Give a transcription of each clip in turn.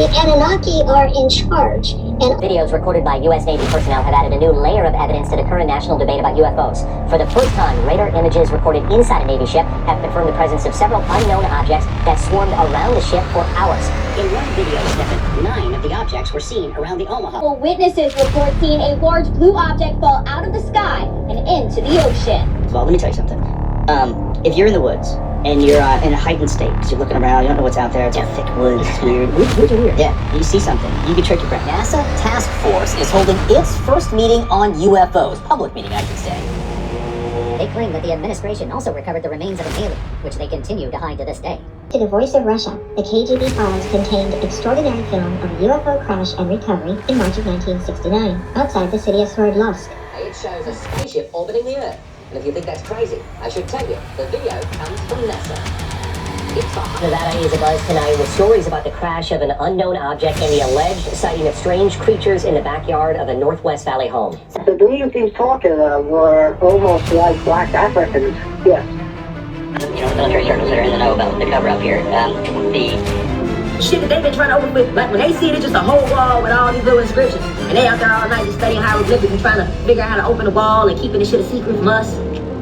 The Anunnaki are in charge, and videos recorded by U.S. Navy personnel have added a new layer of evidence to the current national debate about UFOs. For the first time, radar images recorded inside a Navy ship have confirmed the presence of several unknown objects that swarmed around the ship for hours. In one video snippet, 9 of the objects were seen around the Omaha. Well, witnesses report seeing a large blue object fall out of the sky and into the ocean. Well, let me tell you something. If you're in the woods, and you're in a heightened state, because you're looking around, you don't know what's out there, it's thick woods, it's weird. Woods are weird. Yeah, you see something, you can trick your brain. NASA Task Force is holding its first meeting on UFOs, public meeting, I should say. They claim that the administration also recovered the remains of an alien, which they continue to hide to this day. to the Voice of Russia, the KGB files contained extraordinary film of a UFO crash and recovery in March of 1969, outside the city of Sverdlovsk. It shows a spaceship orbiting the Earth. And if you think that's crazy, I should tell you, the video comes from NASA. Nevada is abuzz tonight with stories about the crash of an unknown object and the alleged sighting of strange creatures in the backyard of a Northwest Valley home. The dudes he's talking of were almost like black Africans, yes. You know, the military circles that are in the know about the cover-up here. The shit that they've been trying to open with, like when they see it, it's just a whole wall with all these little inscriptions. And they out there all night just studying hieroglyphics and trying to figure out how to open the wall and keeping this shit a secret from us.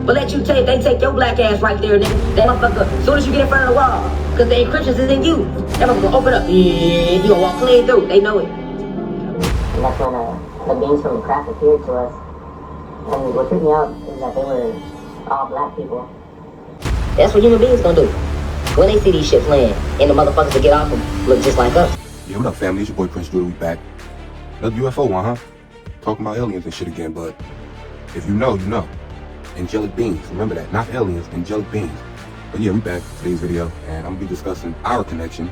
But let you take, they take your black ass right there, nigga. That motherfucker, as soon as you get in front of the wall, because the encryptions is in you, that motherfucker gonna open up. Yeah, you gonna walk clean through. They know it. And that's when the beings from the craft appeared to us. And what tripped me out is that they were all black people. That's what human beings gonna do. When they see these ships land, and the motherfuckers that get off them look just like us. Yeah, what up, family? It's your boy Prince Doodle. We back. Another UFO one, huh? Talking about aliens and shit again, but if you know, you know. Angelic beings. Remember that. Not aliens, angelic beings. But yeah, we back for today's video, and I'm gonna be discussing our connection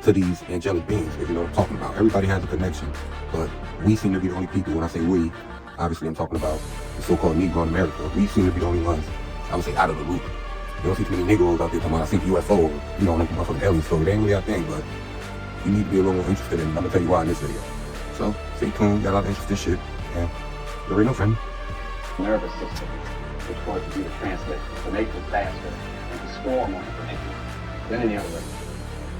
to these angelic beings, if you know what I'm talking about. Everybody has a connection, but we seem to be the only people. When I say we, obviously I'm talking about the so-called Negro in America. We seem to be the only ones, I would say, out of the loop. You don't see too many Negroes out there talking about, I think UFO, or, you know, like motherfucking alien story. They ain't really our thing, but you need to be a little more interested in it. I'm gonna tell you why in this video. So stay tuned, got a lot of interesting shit, and you already know, friend. Nervous system, which causes you to transmit information faster and to store more information than any other race.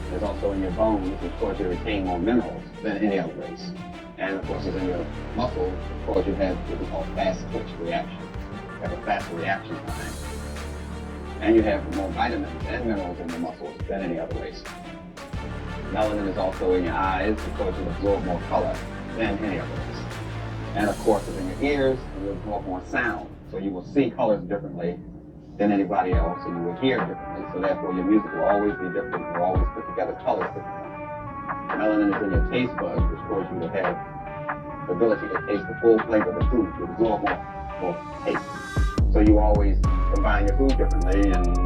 There's also in your bones, which causes you to retain more minerals than any other race. And of course, it's in your muscles, which causes you to have what we call fast twitch reaction. You have a faster reaction time. And you have more vitamins and minerals in your muscles than any other race. Melanin is also in your eyes, which causes you to absorb more color than any other race. And of course, it's in your ears, and you'll absorb more sound. So you will see colors differently than anybody else, and you will hear differently. So therefore, your music will always be different. You'll always put together colors differently. Melanin is in your taste buds, which causes you to have the ability to taste the full flavor of the food, to absorb more taste. So you always combine your food differently, and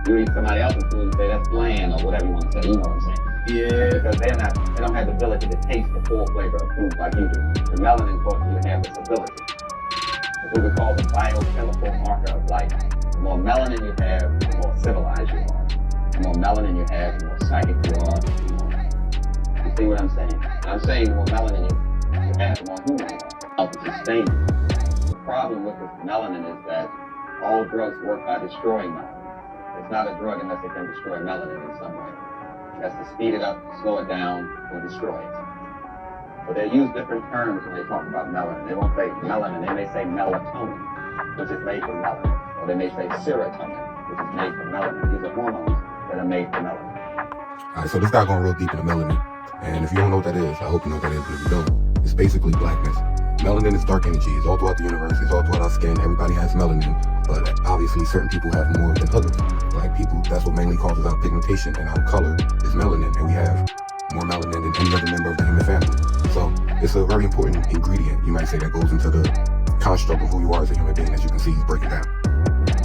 you eat somebody else's food and say that's bland or whatever you want to say. You know what I'm saying? Yeah. Because they don't have the ability to taste the full flavor of food like you do. The melanin causes you to have this ability. It's what we call the biochemical marker of life. The more melanin you have, the more civilized you are. The more melanin you have, the more psychic you are. You see what I'm saying? I'm saying the more melanin you have, the more human you are. Help to sustain you. The problem with this melanin is that all drugs work by destroying melanin. It's not a drug unless it can destroy melanin in some way. It has to speed it up, slow it down, or destroy it. But they use different terms when they talk about melanin. They won't say melanin, they may say melatonin, which is made from melanin. Or they may say serotonin, which is made from melanin. These are hormones that are made from melanin. Alright, so this guy going real deep into melanin. And if you don't know what that is, I hope you know what that is, but if you don't, it's basically blackness. Melanin is dark energy. It's all throughout the universe. It's all throughout our skin. Everybody has melanin, but obviously certain people have more than others. Black people, that's what mainly causes our pigmentation, and our color is melanin, and we have more melanin than any other member of the human family. So it's a very important ingredient, you might say, that goes into the construct of who you are as a human being. As you can see, he's breaking down.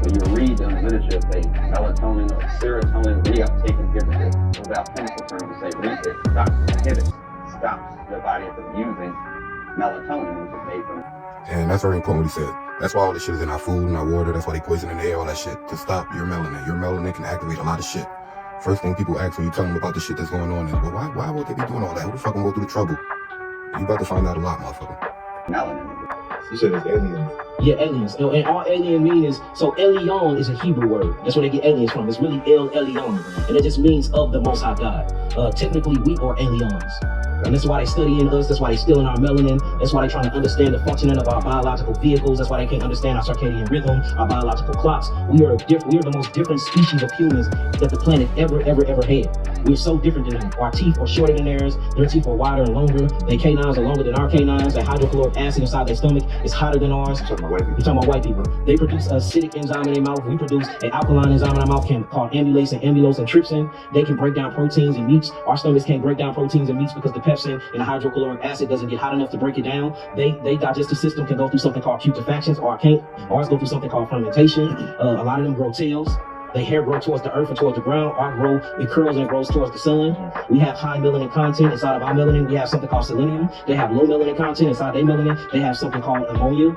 When you read in the literature, say melatonin or serotonin reuptake inhibitor, those are chemical terms to say stops your body from using melatonin, which is made from. And that's very important what he said. That's why all this shit is in our food and our water. That's why they poison in the air, all that shit, to stop your melanin. Your melanin can activate a lot of shit. First thing people ask when you tell them about the shit that's going on is, well, why would they be doing all that? Who the fuck gonna go through the trouble? You about to find out a lot, motherfucker. Melanin. You said it's aliens. Yeah, aliens. And all alien mean is, so Elion is a Hebrew word. That's where they get aliens from. It's really El Elyon. And it just means of the Most High God. Technically, we are aliens. And that's why they studying us. That's why they stealing our melanin. That's why they trying to understand the functioning of our biological vehicles. That's why they can't understand our circadian rhythm, our biological clocks. We are the most different species of humans that the planet ever had. We're so different than them. Our teeth are shorter than theirs. Their teeth are wider and longer. Their canines are longer than our canines. Their hydrochloric acid inside their stomach is hotter than ours. You're talking about white people. They produce an acidic enzyme in their mouth. We produce an alkaline enzyme in our mouth called amylase and amylose and trypsin. They can break down proteins and meats. Our stomachs can't break down proteins and meats because the pepsin and the hydrochloric acid doesn't get hot enough to break it down. They digestive system can go through something called putrefactions, or can't. Ours go through something called fermentation. A lot of them grow tails. Their hair grow towards the earth or towards the ground. Our it curls and grows towards the sun. We have high melanin content inside of our melanin. We have something called selenium. They have low melanin content inside their melanin. They have something called ammonia.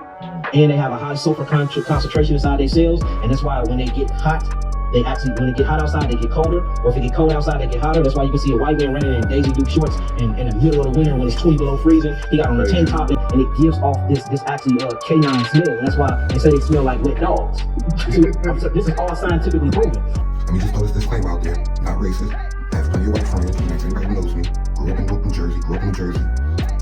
And they have a high sulfur concentration inside their cells. And that's why when they get hot, when it get hot outside, they get colder. Or if it get cold outside, they get hotter. That's why you can see a white man running in Daisy Duke shorts in the middle of the winter when it's 20 below freezing. He got on a tank top and it gives off this actually canine smell. And that's why they say they smell like wet dogs. This is all scientifically proven. Let me just throw this disclaimer out there. Not racist. I have plenty of white friends. Anybody who knows me. Grew up in New Jersey.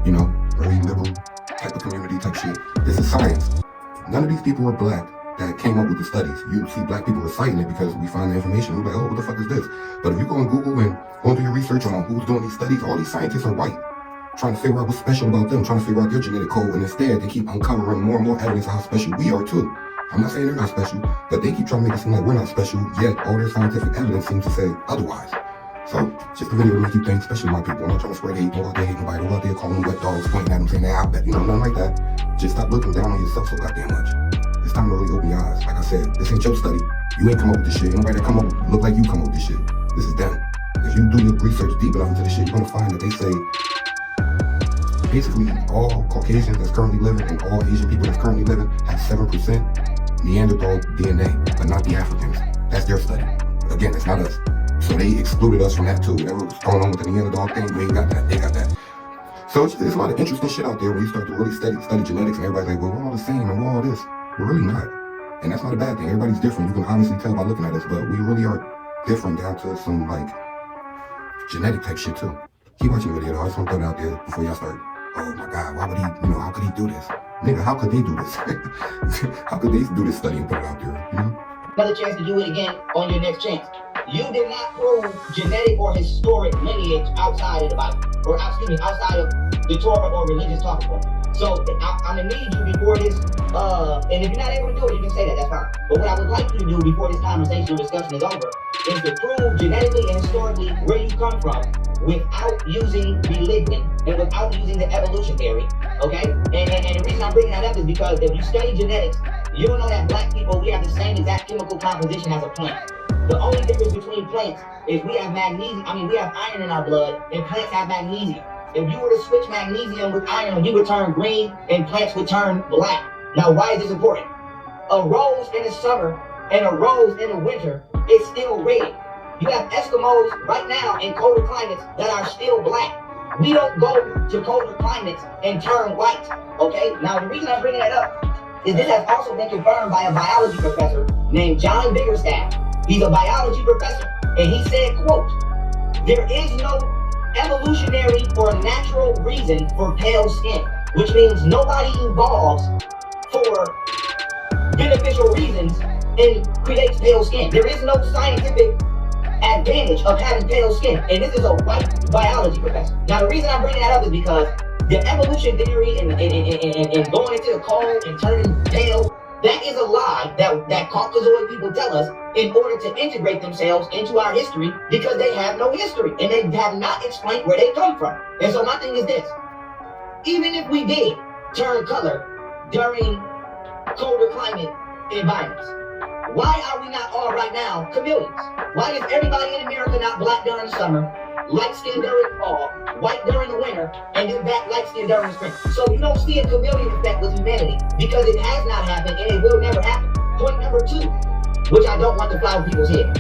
You know, very liberal type of community type shit. This is science. None of these people are black that came up with the studies. You see black people reciting it because we find the information. We're like, oh, what the fuck is this? But if you go on Google and go and do your research on who's doing these studies, all these scientists are white, trying to figure out what's special about them, trying to figure out their genetic code, and instead they keep uncovering more and more evidence of how special we are too. I'm not saying they're not special, but they keep trying to make it seem like we're not special, yet all their scientific evidence seems to say otherwise. So, just a video to make you think, especially my people. I'm not trying to spread hate, go out there hating nobody, go out there calling them wet dogs, pointing at them, saying, I bet, nothing like that. Just stop looking down on yourself so goddamn much. It's time to really open your eyes. Like I said, this ain't your study. You ain't come up with this shit. Anybody that come up look like you come up with this shit. This is them. If you do your research deep enough into this shit, you're gonna find that they say basically all Caucasians that's currently living and all Asian people that's currently living have 7% Neanderthal DNA, but not the Africans. That's their study. Again, it's not us. So they excluded us from that too. Whatever was going on with the Neanderthal thing, we ain't got that. They got that. So there's a lot of interesting shit out there when you start to really study genetics, and everybody's like, well, we're all the same and we're all this. We're really not. And that's not a bad thing. Everybody's different. You can obviously tell by looking at us, but we really are different down to some like genetic type shit too. Keep watching the video though. I just want to throw it out there before y'all start. Oh my God, why would he, how could he do this? Nigga, how could they do this? How could they do this study and put it out there, Another chance to do it again on your next chance. You did not prove genetic or historic lineage outside of the Bible, or outside of the Torah or religious talking point. So I'm gonna need you before this, and if you're not able to do it, you can say that, that's fine. But what I would like you to do before this conversation or discussion is over is to prove genetically and historically where you come from without using religion and without using the evolution theory, okay? And the reason I'm bringing that up is because if you study genetics, you don't know that black people, we have the same exact chemical composition as a plant. The only difference between plants is we have we have iron in our blood, and plants have magnesium. If you were to switch magnesium with iron, you would turn green, and plants would turn black. Now, why is this important? A rose in the summer and a rose in the winter is still red. You have Eskimos right now in colder climates that are still black. We don't go to colder climates and turn white, okay? Now, the reason I'm bringing that up is this has also been confirmed by a biology professor named John Biggerstaff. He's a biology professor, and he said, quote, "There is no evolutionary or natural reason for pale skin," which means nobody evolves for beneficial reasons and creates pale skin. There is no scientific advantage of having pale skin, and this is a white biology professor. Now, the reason I'm bringing that up is because the evolution theory and going into the cold and turning pale, that is a lie that Caucasoid people tell us in order to integrate themselves into our history, because they have no history and they have not explained where they come from. And so my thing is this: even if we did turn color during colder climate environments, why are we not all right now chameleons? Why is everybody in America not black during the summer, light skin during the fall, white during the winter, and then back light skin during the spring? So you don't see a chameleon effect with humanity because it has not happened and it will never happen. Point number 2, which I don't want to fly over people's head.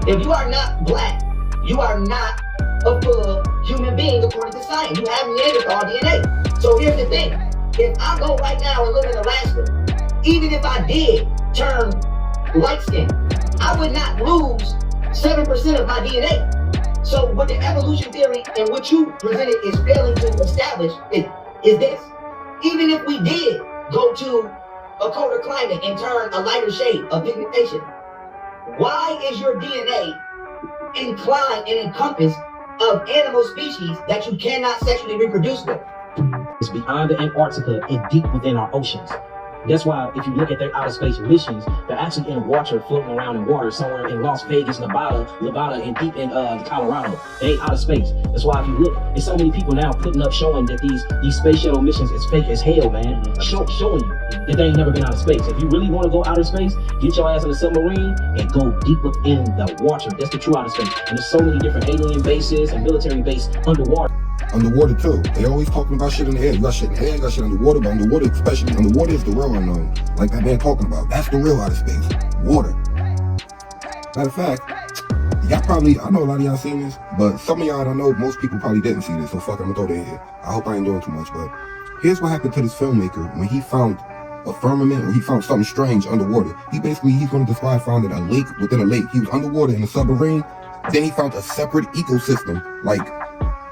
If you are not black, you are not a full human being according to science. You have Neanderthal DNA. So here's the thing: if I go right now and live in Alaska, even if I did turn light skin, I would not lose 7% of my DNA. So what the evolution theory and what you presented is failing to establish is this. Even if we did go to a colder climate and turn a lighter shade of pigmentation, why is your DNA inclined and encompassed of animal species that you cannot sexually reproduce with? It's beyond the Antarctica and deep within our oceans. That's why if you look at their outer space missions, they're actually in water, floating around in water somewhere in Las Vegas, Nevada, and deep in Colorado. They ain't out of space. That's why if you look, there's so many people now putting up showing that these space shuttle missions is fake as hell, man. Showing you that they ain't never been out of space. If you really want to go outer space, get your ass in a submarine and go deep within the water. That's the true outer space. And there's so many different alien bases and military bases underwater. Underwater too. They always talking about shit in the air. You got shit in the air, you got shit underwater, but underwater especially. Underwater is the real unknown. Like that man talking about. That's the real outer space. Water. Matter of fact, I know a lot of y'all seen this, but some of y'all, I know most people probably didn't see this, so fuck, I'm gonna throw that in here. I hope I ain't doing too much, but here's what happened to this filmmaker when he found a firmament, or he found something strange underwater. He's going to describe finding a lake within a lake. He was underwater in a submarine, then he found a separate ecosystem, like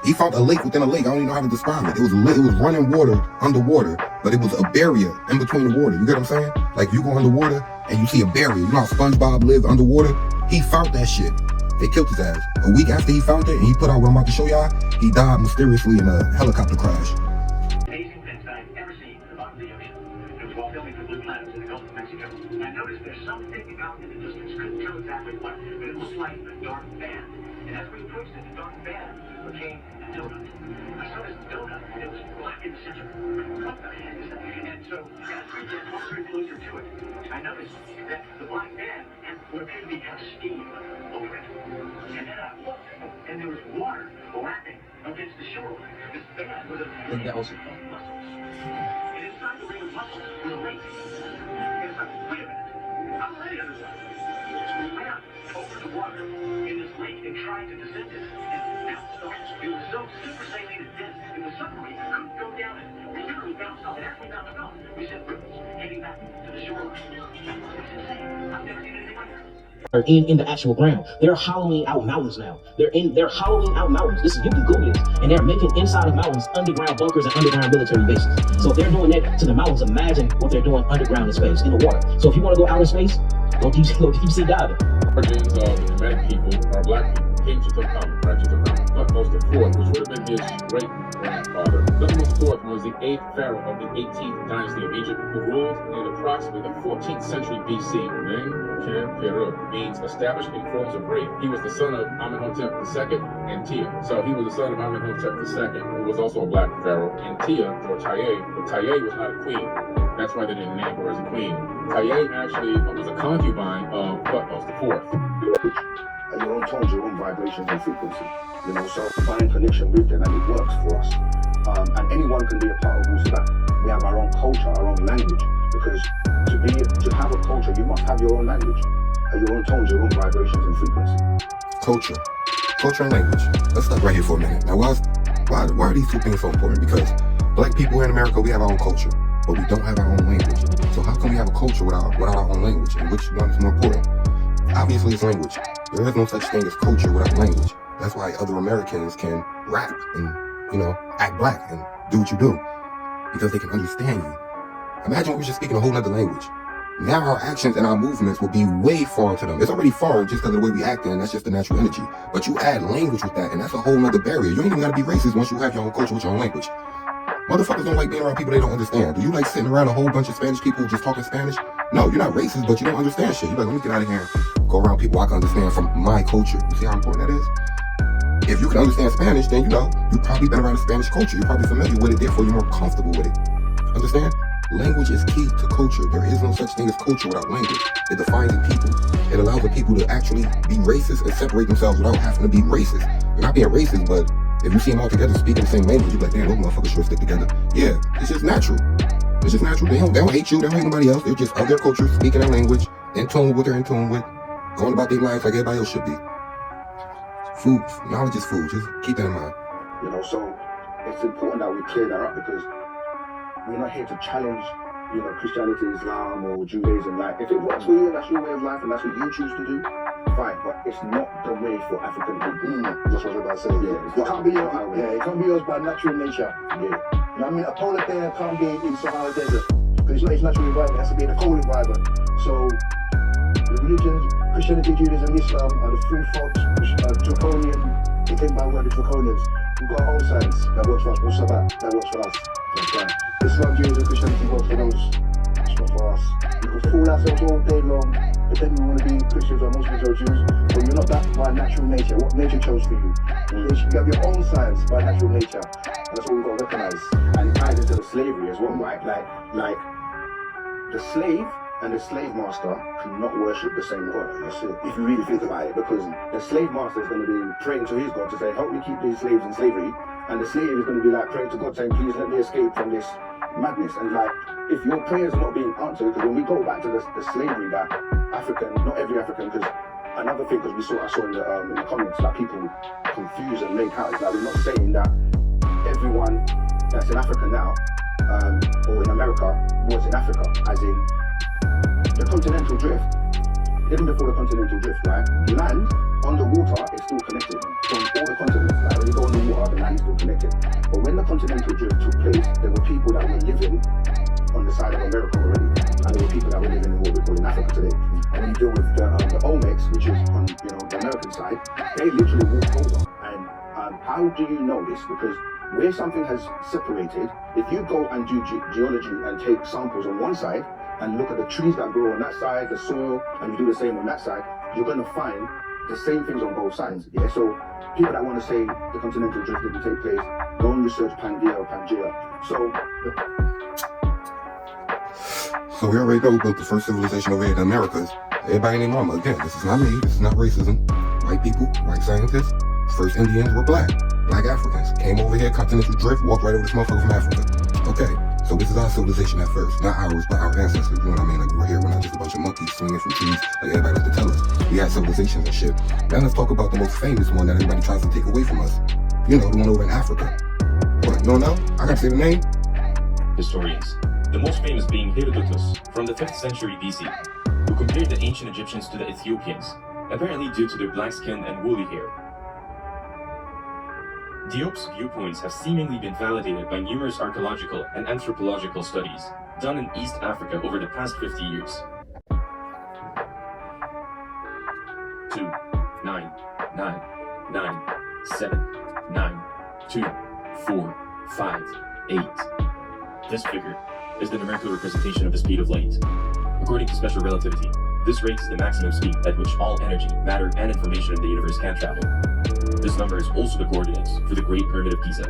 he found a lake within a lake. I don't even know how to describe it. It was running water underwater, but it was a barrier in between the water. You get what I'm saying? Like you go underwater and you see a barrier. You know how SpongeBob lives underwater? He found that shit. They killed his ass. A week after he found it and he put out what I'm about to show y'all, he died mysteriously in a helicopter crash. Amazing things that I've ever seen about the ocean. It was while filming for Blue Planets in the Gulf of Mexico. I noticed there's something out in the distance. Couldn't tell exactly what, but it looked like a dark band. And as we approached it, the dark band became a donut. I saw this donut and it was black in the center. What the heck is that? And so as we get closer and closer to it, I noticed that the black band had what appeared to be kind of steam over it. And then I looked and there was water lapping against the shore. This band was a muscles. And inside the ring of muscles was a lake. And it's like, wait a minute, I'm already underwater. We went out over the water in this lake and tried to descend it. And now it was so super saline and dense, it was submarine. We couldn't go down it. We literally bounced off. And as we bounced off, we sent ripples heading back to the shoreline. It's insane. I've never seen anything like that. In the actual ground. They're hollowing out mountains now. They're hollowing out mountains. You can Google this. And they're making inside of mountains underground bunkers and underground military bases. So if they're doing that to the mountains, imagine what they're doing underground in space, in the water. So if you want to go outer space, go deep sea diving. Origins of the Germanic people or black people came to Tutankhamun, right? Thutmose IV, which would have been his great-grandfather. Thutmose IV was the 8th pharaoh of the 18th dynasty of Egypt, who ruled in approximately the 14th century BC. Men-Kem-Peru means established in forms of rape. He was the son of Amenhotep II and Tia. So he was the son of Amenhotep II, who was also a black pharaoh, and Tia, or Taye, but Taye was not a queen. That's why they didn't name her as a queen. Taye actually was a concubine of Thutmose IV. Your own tones, your own vibrations and frequency. You know, so find connection with them and it works for us. And anyone can be a part of Wusabat. We have our own culture, our own language. Because to have a culture, you must have your own language. Your own tones, your own vibrations and frequency. Culture and language. Let's stop right here for a minute. Now, why are these two things so important? Because black people here in America, we have our own culture, but we don't have our own language. So how can we have a culture without our own language? And which one is more important? Obviously, it's language. There is no such thing as culture without language. That's why other Americans can rap and, act black and do what you do. Because they can understand you. Imagine we were just speaking a whole other language. Now our actions and our movements will be way foreign to them. It's already foreign just because of the way we act, and that's just the natural energy. But you add language with that, and that's a whole nother barrier. You ain't even gotta be racist once you have your own culture with your own language. Motherfuckers don't like being around people they don't understand. Do you like sitting around a whole bunch of Spanish people just talking Spanish? No, you're not racist, but you don't understand shit. You're like, let me get out of here and go around people I can understand from my culture. You see how important that is? If you can understand Spanish, then you've probably been around the Spanish culture. You're probably familiar with it, therefore you're more comfortable with it. Understand? Language is key to culture. There is no such thing as culture without language. It defines the people. It allows the people to actually be racist and separate themselves without having to be racist. They're not being racist, but if you see them all together speaking the same language, you're like, damn, those motherfuckers should stick together. Yeah, it's just natural. It's just natural. They don't hate you. They don't hate nobody else. They're just of their culture, speaking their language, in tune with what they're in tune with, going about their lives like everybody else should be. Food. Knowledge is food. Just keep that in mind. So it's important that we clear that up because we're not here to challenge Christianity, Islam, or Judaism. Like, if it works for you, that's your way of life, and that's what you choose to do, fine. But it's not the way for African people. That's what I was about to say. Yeah, It can't be yours. Yeah, it can't be yours by natural nature. Yeah. You know what I mean? A polar bear can't be in Sahara Desert because it's not its natural environment. It has to be in a cold environment. So the religions, Christianity, Judaism, Islam, are the three folks, draconian. They came by word of draconians. We've got our own science that works for us. What's Sabbath that works for us? That's right. Islam, Judaism, Christianity works for those. It's not for us. We can fool ourselves all day long, pretend we want to be Christians or Muslims or Jews, but you're not that by natural nature. What nature chose for you. You have your own science by natural nature. And that's what we've got to recognize. And it ties into the slavery as well, right? Like the slave and the slave master cannot worship the same God. That's it. If you really think about it, because the slave master is going to be praying to his God to say, help me keep these slaves in slavery, and the slave is going to be like praying to God saying, please let me escape from this madness. And like, if your prayers are not being answered, because when we go back to the slavery that African, not every African, because another thing, because I saw in the comments that people confuse and make out is that we're not saying that everyone that's in Africa now or in America was in Africa, as in the continental drift. Even before the continental drift, right? Land on the water is still connected from all the continents. Like when you go on the water, the land is still connected. But when the continental drift took place, there were people that were living on the side of America already, and there were people that were living in what we call in Africa today. And when you deal with the Olmecs, which is on the American side, they literally walked over. And how do you know this? Because where something has separated, if you go and do geology and take samples on one side and look at the trees that grow on that side, the soil, and you do the same on that side, you're going to find the same things on both sides. Yeah. So people that want to say the continental drift didn't take place, go and research Pangea or Pangea. So we already know we built the first civilization over here in the Americas. Everybody named Mama. Again, this is not me. This is not racism. White people, white scientists. First Indians were black. Black Africans came over here, continental drift, walked right over this motherfucker from Africa. Okay, so this is our civilization at first. Not ours, but our ancestors. You know what I mean? Like, we're here, we're not just a bunch of monkeys swinging from trees like everybody likes to tell us. We had civilizations and shit. Now let's talk about the most famous one that everybody tries to take away from us. You know, the one over in Africa. What, you don't know? I gotta say the name? Historians. The most famous being Herodotus from the 5th century BC, who compared the ancient Egyptians to the Ethiopians, apparently due to their black skin and woolly hair. Diop's viewpoints have seemingly been validated by numerous archaeological and anthropological studies done in East Africa over the past 50 years. 2, 9, 9, 9, 7, 9, 2, 4, 5, 8. This figure is the numerical representation of the speed of light. According to special relativity, this rate is the maximum speed at which all energy, matter, and information in the universe can travel. This number is also the coordinates for the Great Pyramid of Giza.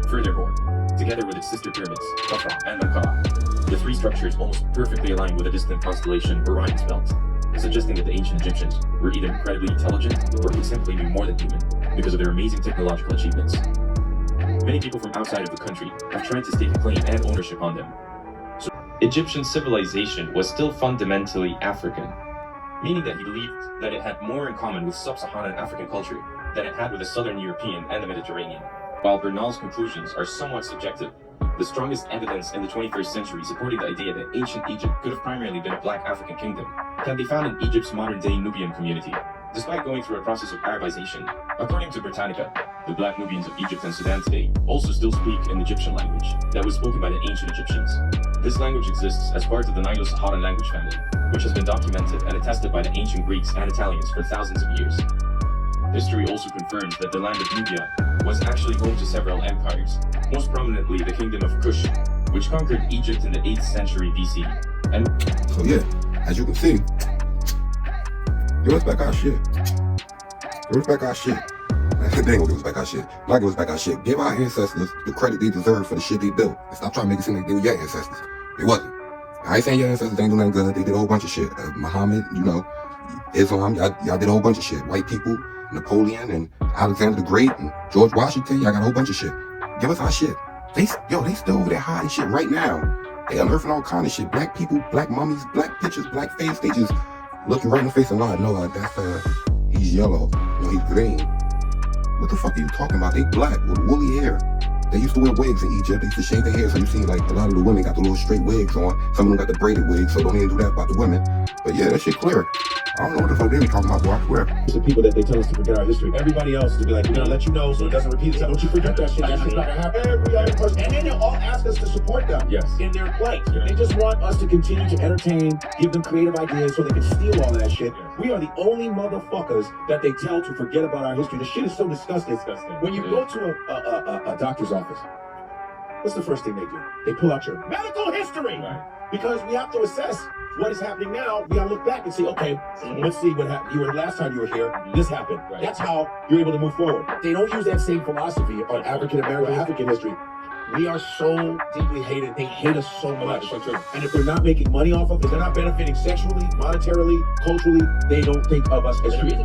Furthermore, together with its sister pyramids, Khafra and Menkaure, the three structures almost perfectly align with the distant constellation Orion's Belt, suggesting that the ancient Egyptians were either incredibly intelligent or could simply be more than human because of their amazing technological achievements. Many people from outside of the country have tried to stake a claim and ownership on them. So, Egyptian civilization was still fundamentally African, meaning that he believed that it had more in common with sub-Saharan African culture than it had with the Southern European and the Mediterranean. While Bernal's conclusions are somewhat subjective, the strongest evidence in the 21st century supporting the idea that ancient Egypt could have primarily been a black African kingdom can be found in Egypt's modern-day Nubian community, despite going through a process of Arabization. According to Britannica, the black Nubians of Egypt and Sudan today also still speak an Egyptian language that was spoken by the ancient Egyptians. This language exists as part of the Nilo-Saharan language family, which has been documented and attested by the ancient Greeks and Italians for thousands of years. History also confirms that the land of Nubia was actually home to several empires, most prominently the Kingdom of Kush, which conquered Egypt in the 8th century BC. And so yeah, as you can see, give us back our shit. Give us back our shit. They ain't gonna give us back our shit. Not give us back our shit. Give our ancestors the credit they deserve for the shit they built. And stop trying to make it seem like they were your ancestors. It wasn't. I ain't saying your ancestors ain't do nothing good. They did a whole bunch of shit. Muhammad, you know, Islam, y'all did a whole bunch of shit. White people, Napoleon and Alexander the Great and George Washington, y'all got a whole bunch of shit. Give us our shit. They still over there hiding shit right now. They unearthing all kind of shit. Black people, black mummies, black pictures, black face. They just looking right in the face and lying. No, that's he's yellow. No, he's green. What the fuck are you talking about? They black with woolly hair. They used to wear wigs in Egypt. They used to shave their hair, so you see like a lot of the women got the little straight wigs on. Some of them got the braided wigs, so don't even do that about the women. But yeah, that shit clear. I don't know what the fuck they be talking about, boy. I swear. It's the people that they tell us to forget our history. Everybody else is to be like, we're gonna let you know so it doesn't repeat itself. Don't you forget that shit. That shit's not gonna happen. Every other person. And then they'll all ask us to support them in their plight. They just want us to continue to entertain, give them creative ideas so they can steal all that shit. We are the only motherfuckers that they tell to forget about our history. The shit is so disgusting. When you go to a doctor's office, what's the first thing they do? They pull out your medical history. Because we have to assess what is happening now. We gotta look back and see, okay, let's see what happened. You were last time you were here, this happened. That's how you're able to move forward. They don't use that same philosophy on African history. We are so deeply hated. They hate us so much. And if they're not making money off of it, if they're not benefiting sexually, monetarily, culturally, they don't think of us as people.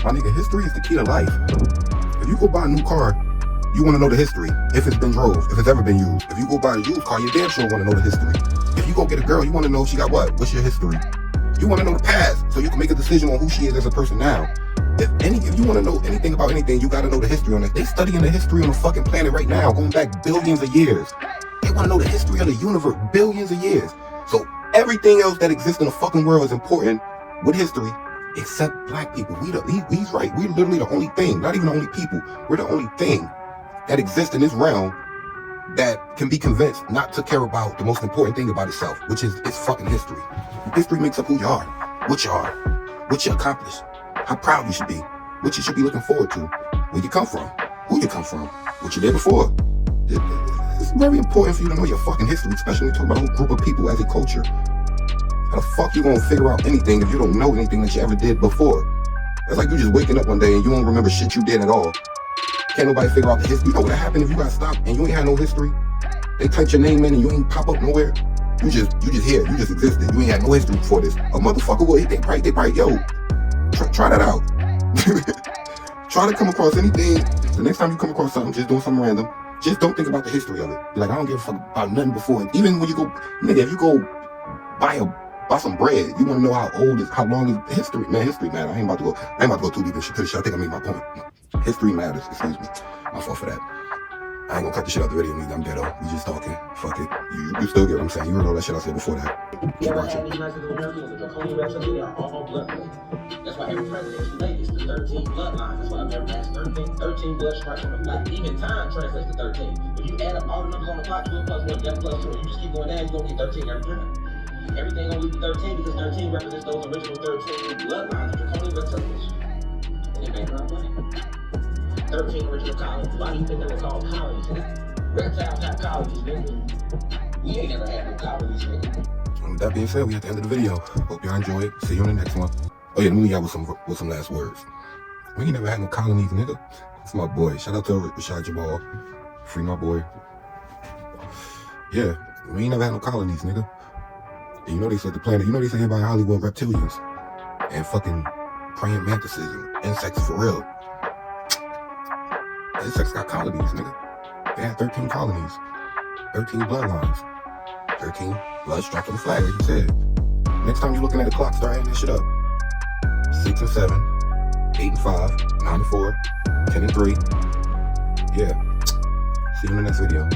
My nigga, history is the key to life. If you go buy a new car, you want to know the history. If it's been drove, if it's ever been used. If you go buy a used car, you damn sure want to know the history. If you go get a girl, you want to know if she got what? What's your history? You want to know the past, so you can make a decision on who she is as a person now. If you want to know anything about anything, you got to know the history on it. They studying the history on the fucking planet right now, going back billions of years. They want to know the history of the universe, billions of years. So everything else that exists in the fucking world is important with history, except black people. He's right. We're literally the only thing, not even the only people. We're the only thing that exists in this realm that can be convinced not to care about the most important thing about itself, which is its fucking history. History makes up who you are, what you accomplished, how proud you should be, what you should be looking forward to, where you come from, who you come from, what you did before. It's very important for you to know your fucking history, especially when you talk about a whole group of people as a culture. How the fuck you gonna figure out anything if you don't know anything that you ever did before? It's like you just waking up one day and you don't remember shit you did at all. Can't nobody figure out the history. You know what happened if you got stopped and you ain't had no history? They typed your name in and you ain't pop up nowhere. You just here. You just existed. You ain't had no history before this. A motherfucker will. They probably, yo, try that out. Try to come across anything. The next time you come across something, just doing something random, just don't think about the history of it. Be like, I don't give a fuck about nothing before. And even when you go, nigga, if you go buy some bread, you want to know how long is history? Man, history matters. I ain't about to go too deep in shit. I think I made my point. History matters. Excuse me. My fault for that. I ain't gonna cut the shit out the video, nigga. I'm dead though. We just talking. Fuck it. You still get what I'm saying. You heard all that shit I said before that. Keep watching. That's why every president is related. It's the 13 bloodlines. That's why America has 13 blood stripes on the flag. Even time translates to 13. If you add up all the numbers on the clock, 12 plus 1, 11 plus 2, you just keep going down, you're gonna get 13 every time. Everything gonna lead to 13 because 13 represents those original 13 bloodlines of draconian reptilians. And they made around money. 13 original colonies. Why do you think they were called colonies? Reptiles have colonies, nigga. We ain't never had no colonies, nigga. With that being said, we at the end of the video. Hope y'all enjoyed. See you in the next one. Oh yeah, let me leave y'all with some last words. We ain't never had no colonies, nigga. It's my boy. Shout out to Rashad Jamal. Free my boy. Yeah, we ain't never had no colonies, nigga. And you know they said the planet, you know they say everybody in Hollywood reptilians and fucking praying mantises and insects for real. Insects got colonies, nigga. They had 13 colonies, 13 bloodlines, 13 blood stripes on the flag, like you said. Next time you're looking at the clock, start adding that shit up. 6 and 7, 8 and 5, 9 and 4, 10 and 3. Yeah. See you in the next video.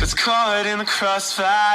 It's caught in the crossfire.